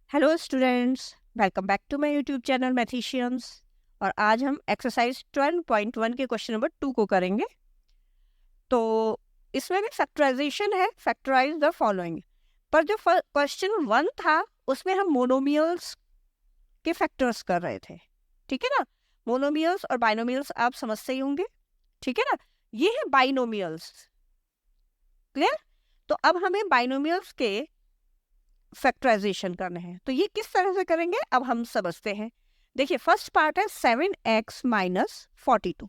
Hello students, welcome back to my YouTube channel mathematicians. और आज हम एक्सरसाइज 12.1 के क्वेश्चन नंबर 2 को करेंगे। तो इसमें भी फैक्टराइजेशन है, फैक्टराइज द फॉलोइंग। पर जो क्वेश्चन 1 था उसमें हम मोनोमियल्स के फैक्टर्स कर रहे थे, ठीक है ना। मोनोमियल्स और बाइनोमियल्स आप समझते ही होंगे, ठीक है ना। ये है बाइनोमियल्स, क्लियर। तो अब हमें बाइनोमियल्स के फैक्टराइजेशन करने हैं, तो ये किस तरह से करेंगे अब हम समझते हैं। देखिए, फर्स्ट पार्ट है 7x माइनस 42।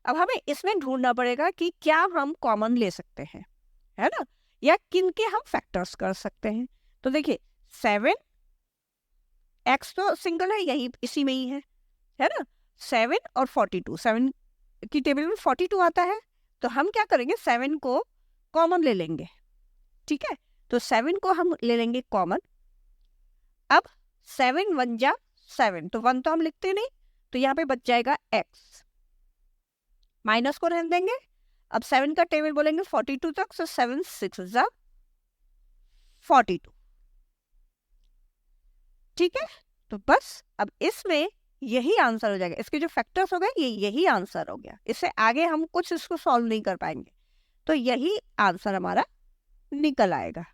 अब हमें इसमें ढूंढना पड़ेगा कि क्या हम कॉमन ले सकते हैं, है ना, या किन के हम फैक्टर्स कर सकते हैं। तो देखिए, 7x तो सिंगल है, यही इसी में ही है ना। 7 और 42, 7 की टेबल में 42 आता है, तो हम क्या करेंगे, 7 को कॉमन ले लेंगे, ठीक है। तो 7 को हम ले लेंगे कॉमन। अब 7 1 जा 7, तो 1 तो हम लिखते नहीं, तो यहाँ पे बच जाएगा x, माइनस को रहने देंगे। अब 7 का टेबल बोलेंगे 42 तक, तो 7 6 जा 42, ठीक है। तो बस अब इसमें यही आंसर हो जाएगा, इसके जो फैक्टर्स हो गए ये यही आंसर हो गया। इससे आगे हम कुछ इसको सॉल्व नहीं कर पाएंगे, तो यही आंसर हमारा निकल आएगा,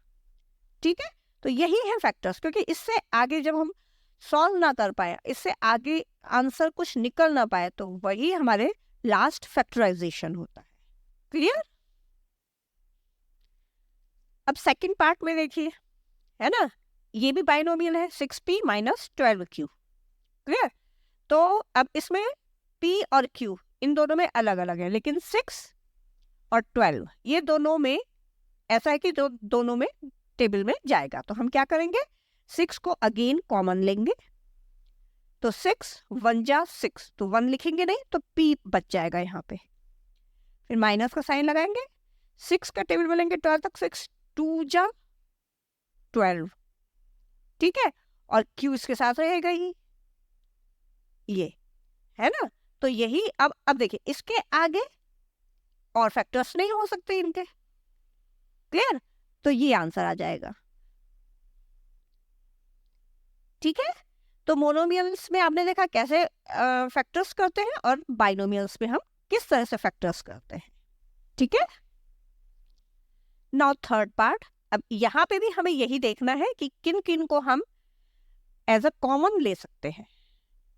ठीक है। तो यही है फैक्टर्स, क्योंकि इससे आगे जब हम सॉल्व ना कर पाए, इससे आगे आंसर कुछ निकल ना पाए, तो वही हमारे लास्ट फैक्टराइजेशन होता है, क्लियर। अब सेकंड पार्ट में देखिए, है ना, ये भी बाइनोमियल है, 6p माइनस 12q, क्लियर। तो अब इसमें p और q इन दोनों में अलग अलग है, लेकिन 6 और 12 ये दोनों में ऐसा है कि जो दोनों में टेबल में जाएगा। तो हम क्या करेंगे, 6 को अगेन कॉमन लेंगे, तो 6 1 जा 6, तो 1 लिखेंगे नहीं, तो p बच जाएगा यहाँ पे। फिर माइनस का साइन लगाएंगे, 6 का टेबल बोलेंगे 12 तक, 6 2 जा 12, ठीक है। और q इसके साथ रहेगा ही, ये है ना। तो यही अब देखिए, इसके आगे और फैक्टर्स नहीं हो सकते इनके, क्लियर। तो ये आंसर आ जाएगा, ठीक है। तो मोनोमियल्स में आपने देखा कैसे फैक्टर्स करते हैं, और बाइनोमियल्स में हम किस तरह से फैक्टर्स करते हैं, ठीक है। नाउ थर्ड पार्ट, अब यहाँ पे भी हमें यही देखना है कि किन किन को हम एज अ कॉमन ले सकते हैं,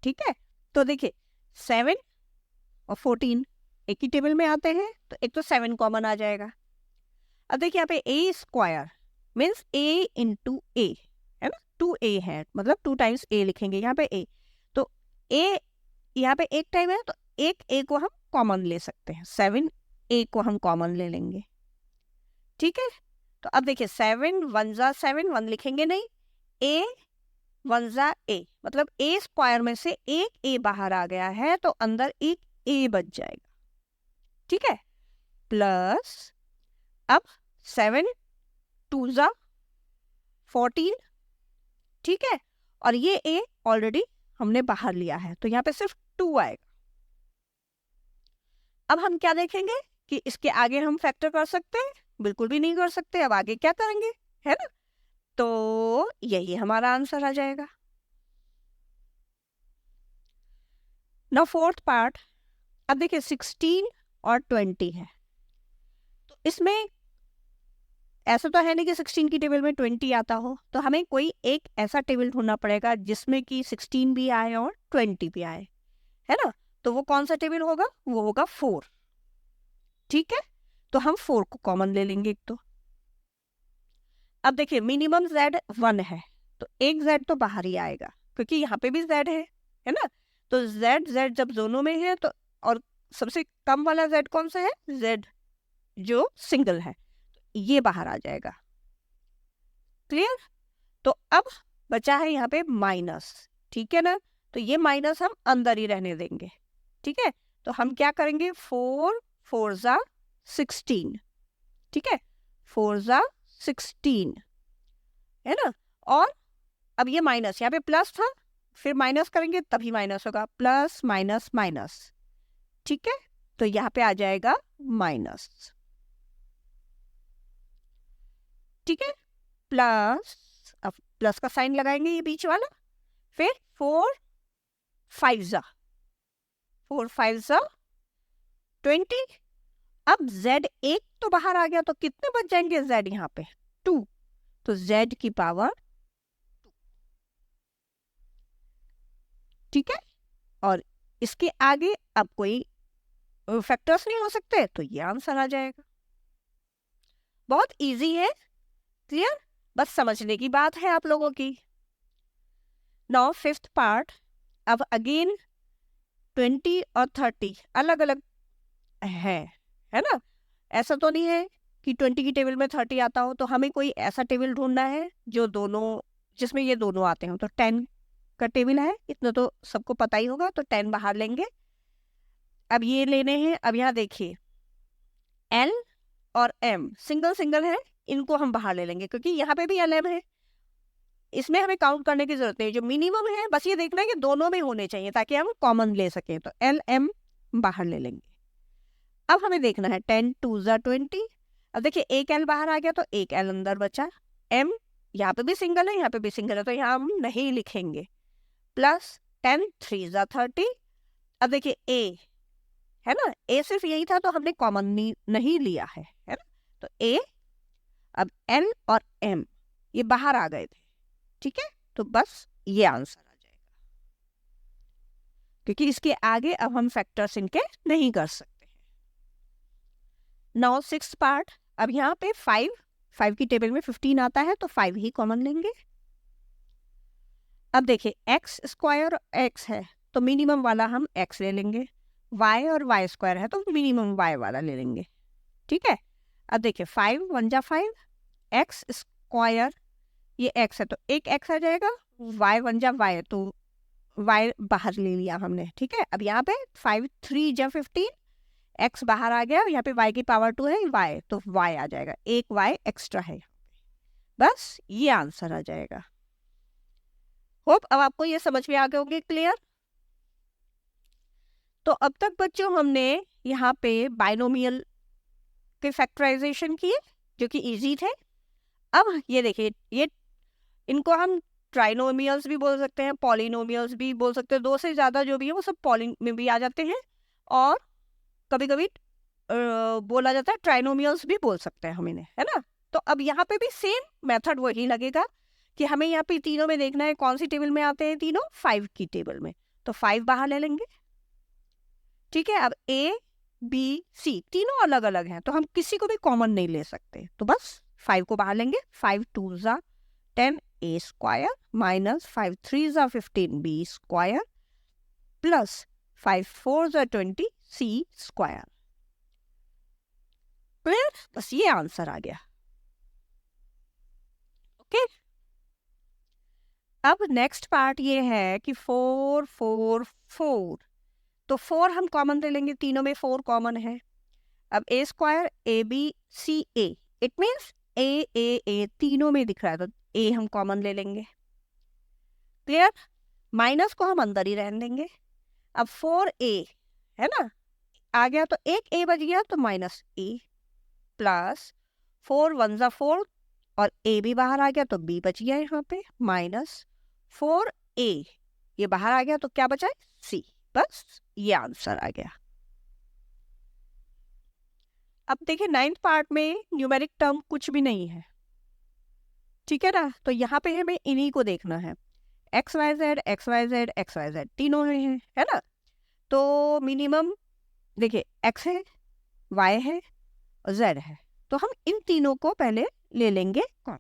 ठीक है। तो देखिए, 7 और 14 एक ही टेबल में आते हैं, तो एक तो 7 कॉमन आ जाएगा। अब देखिए यहाँ पे ए स्क्वायर मीन्स a इंटू ए, है ना, 2a है, मतलब 2 टाइम्स a लिखेंगे यहाँ पे a। तो a यहाँ पे एक टाइम है, तो एक a को हम कॉमन ले सकते हैं, 7a को हम कॉमन ले लेंगे, ठीक है। तो अब देखिए, 7 1 जा 7, 1 लिखेंगे नहीं, a 1 जा a, मतलब a स्क्वायर में से एक a बाहर आ गया है, तो अंदर एक a बच जाएगा, ठीक है। प्लस अब 7 2 जा 14, ठीक है। और ये a ऑलरेडी हमने बाहर लिया है, तो यहाँ पे सिर्फ 2 आएगा। अब हम क्या देखेंगे कि इसके आगे हम फैक्टर कर सकते हैं, बिल्कुल भी नहीं कर सकते। अब आगे क्या करेंगे, है ना, तो यही हमारा आंसर आ जाएगा। नाउ फोर्थ पार्ट, अब देखिए 16 और 20 है, तो इसमें ऐसा तो है नहीं कि 16 की टेबल में 20 आता हो, तो हमें कोई एक ऐसा टेबल ढूंढना पड़ेगा जिसमें कि 16 भी आए और 20 भी आए, है ना। तो वो कौन सा टेबल होगा, वो होगा 4, ठीक है। तो हम 4 को कॉमन ले लेंगे एक तो। अब देखिए, मिनिमम z 1 है, तो एक z तो बाहर ही आएगा, क्योंकि यहाँ पे भी z है ना। तो z जब दोनों में है, तो और सबसे कम वाला z कौन सा है, z जो सिंगल है, ये बाहर आ जाएगा, क्लियर। तो अब बचा है यहाँ पे माइनस, ठीक है ना। तो ये माइनस हम अंदर ही रहने देंगे, ठीक है। तो हम क्या करेंगे, 4 4 जा 16, ठीक है, 4 जा 16, है ना। और अब ये माइनस, यहाँ पे प्लस था, फिर माइनस करेंगे तभी माइनस होगा, प्लस माइनस माइनस, ठीक है। तो यहाँ पे आ जाएगा माइनस, ठीक है। प्लस, अब प्लस का साइन लगाएंगे ये बीच वाला, फिर 4 5 20। अब z एक तो बाहर आ गया तो कितने बच जाएंगे z यहाँ पे 2, तो z की पावर 2, ठीक है। और इसके आगे अब कोई फैक्टर्स नहीं हो सकते, तो ये आंसर आ जाएगा। बहुत इजी है, क्लियर, बस समझने की बात है आप लोगों की। नाउ फिफ्थ पार्ट, अब अगेन 20 और 30 अलग अलग है ना। ऐसा तो नहीं है कि 20 की टेबल में 30 आता हो, तो हमें कोई ऐसा टेबल ढूंढना है जो दोनों, जिसमें ये दोनों आते हो। तो 10 का टेबल है, इतना तो सबको पता ही होगा, तो 10 बाहर लेंगे। अब ये लेने हैं, अब यहाँ देखिए L और M सिंगल सिंगल है, इनको हम बाहर ले लेंगे क्योंकि यहाँ पे भी LM है, इसमें हमें काउंट करने की जरूरत नहीं। जो मिनिमम है बस ये देखना है कि दोनों में होने चाहिए ताकि हम कॉमन ले सकें, तो LM बाहर ले लेंगे। अब हमें देखना है 10 2 20। अब देखिए एक L बाहर आ गया तो एक L अंदर बचा। M यहाँ पे भी सिंगल है, यहाँ पे भी सिंगल है, तो यहाँ हम नहीं लिखेंगे। प्लस 10 3 30। अब देखिए A है ना, A सिर्फ यही था तो हमने कॉमन नहीं लिया है ना। तो A, अब L और M ये बाहर आ गए थे, ठीक है, तो बस ये आंसर आ जाएगा, क्योंकि इसके आगे अब हम फैक्टर्स इनके नहीं कर सकते हैं। नाउ सिक्स्थ पार्ट, अब यहाँ पे 5 की टेबल में 15 आता है तो 5 ही कॉमन लेंगे। अब देखिए एक्स स्क्वायर x है तो मिनिमम वाला हम x ले लेंगे, y और y स्क्वायर है तो मिनिमम y वाला ले लेंगे, ठीक है। अब देखिए 5 1 जा 5, x स्क्वायर ये x है तो एक x आ जाएगा, y 1 जा y तो y बाहर ले लिया हमने, ठीक है। अब यहाँ पे 5 3 जा 15, x बाहर आ गया, यहाँ पे y की पावर 2 है, y तो y आ जाएगा, एक y एक्स्ट्रा है, बस ये आंसर आ जाएगा। होप अब आपको ये समझ में आ गए होंगे, क्लियर। तो अब तक बच्चों हमने यहाँ पे बाइनोमियल के फैक्टराइजेशन किए जो कि इजी थे। अब ये देखिए, ये इनको हम ट्राइनोमियल्स भी बोल सकते हैं, पॉलिनोमियल्स भी बोल सकते हैं, दो से ज्यादा जो भी है वो सब पॉली में भी आ जाते हैं, और कभी कभी बोला जाता है ट्राइनोमियल्स भी बोल सकते हैं हम इन्हें, है ना। तो अब यहाँ पे भी सेम मेथड वही लगेगा कि हमें यहाँ पे तीनों में देखना है कौन सी टेबल में आते हैं तीनों, 5 की टेबल में, तो 5 बाहर ले लेंगे, ठीक है। अब A B C तीनों अलग अलग हैं तो हम किसी को भी कॉमन नहीं ले सकते, तो बस 5 को बाहर लेंगे। 5 2 10 A square minus 5 3 15 B square plus 5 4 20 C square, clear, बस ये आंसर आ गया, ओके। अब नेक्स्ट पार्ट ये है कि 4 4 4, तो 4 हम कॉमन ले लेंगे, तीनों में 4 कॉमन है। अब A square A B C A, it means A तीनों में दिख रहा है तो A हम कॉमन ले लेंगे, क्लियर। माइनस को हम अंदर ही रहने देंगे। अब 4A है ना, आ गया तो एक A बच गया तो माइनस A प्लस 4 1 4 और A भी बाहर आ गया तो B बच गया यहाँ पे, माइनस 4A ये बाहर आ गया तो क्या बचा है C, बस ये आंसर आ गया। अब देखिए 9th पार्ट में न्यूमेरिक टर्म कुछ भी नहीं है, ठीक है ना, तो यहाँ पे हमें इन्हीं को देखना है, XYZ तीनों में है ना। तो मिनिमम देखिए x है, y है और z है, तो हम इन तीनों को पहले ले लेंगे कॉमन,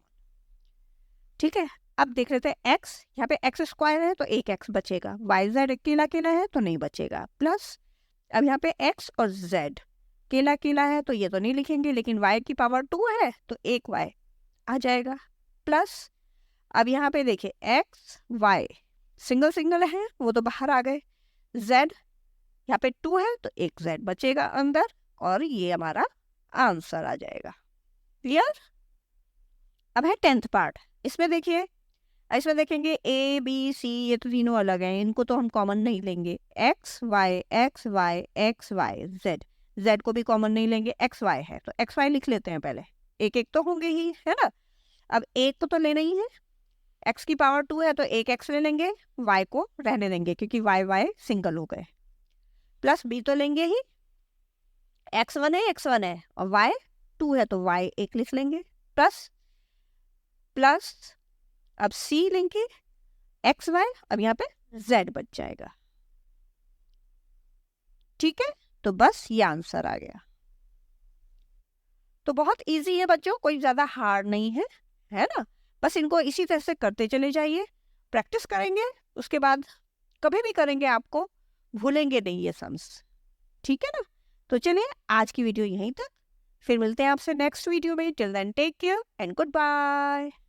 ठीक है। अब देख लेते हैं x, यहाँ पे x स्क्वायर है तो एक x बचेगा, yz अकेला अकेला है तो नहीं बचेगा, प्लस अब यहाँ पे x और z अकेला अकेला है तो ये तो नहीं लिखेंगे, लेकिन y की पावर 2 है तो एक y आ जाएगा, प्लस अब यहाँ पे देखिए x y सिंगल सिंगल है वो तो बाहर आ गए, z यहाँ पे 2 है तो एक z बचेगा अंदर, और ये हमारा आंसर आ जाएगा, क्लियर। अब है 10th पार्ट, इसमें देखिए, इसमें देखेंगे A B C ये तो तीनों अलग हैं, इनको तो हम कॉमन नहीं लेंगे, x y z को भी कॉमन नहीं लेंगे, x y है तो x y लिख लेते हैं पहले, एक एक तो होंगे ही, है ना। अब एक को तो लेना ही है, x की पावर 2 है तो एक x ले लेंगे, y को रहने देंगे क्योंकि y सिंगल हो गए, प्लस b तो लेंगे ही, x1 है और y 2 है तो y एक लिख लेंगे, प्लस अब c लेंगे, xy, अब यहाँ पे z बच जाएगा। ठीक है, तो बस ये आंसर आ गया। तो बहुत इजी है बच्चों, कोई ज्यादा हार्ड नहीं है ना। बस इनको इसी तरह से करते चले जाइए, प्रैक्टिस करेंगे, उसके बाद कभी भी करेंगे आपको भूलेंगे नहीं ये सम्स। ठीक है ना। तो चलिए आज की वीडियो यहीं तक, फिर मिलते हैं आपसे नेक्स्ट वीडियो में। Till then take care and good bye.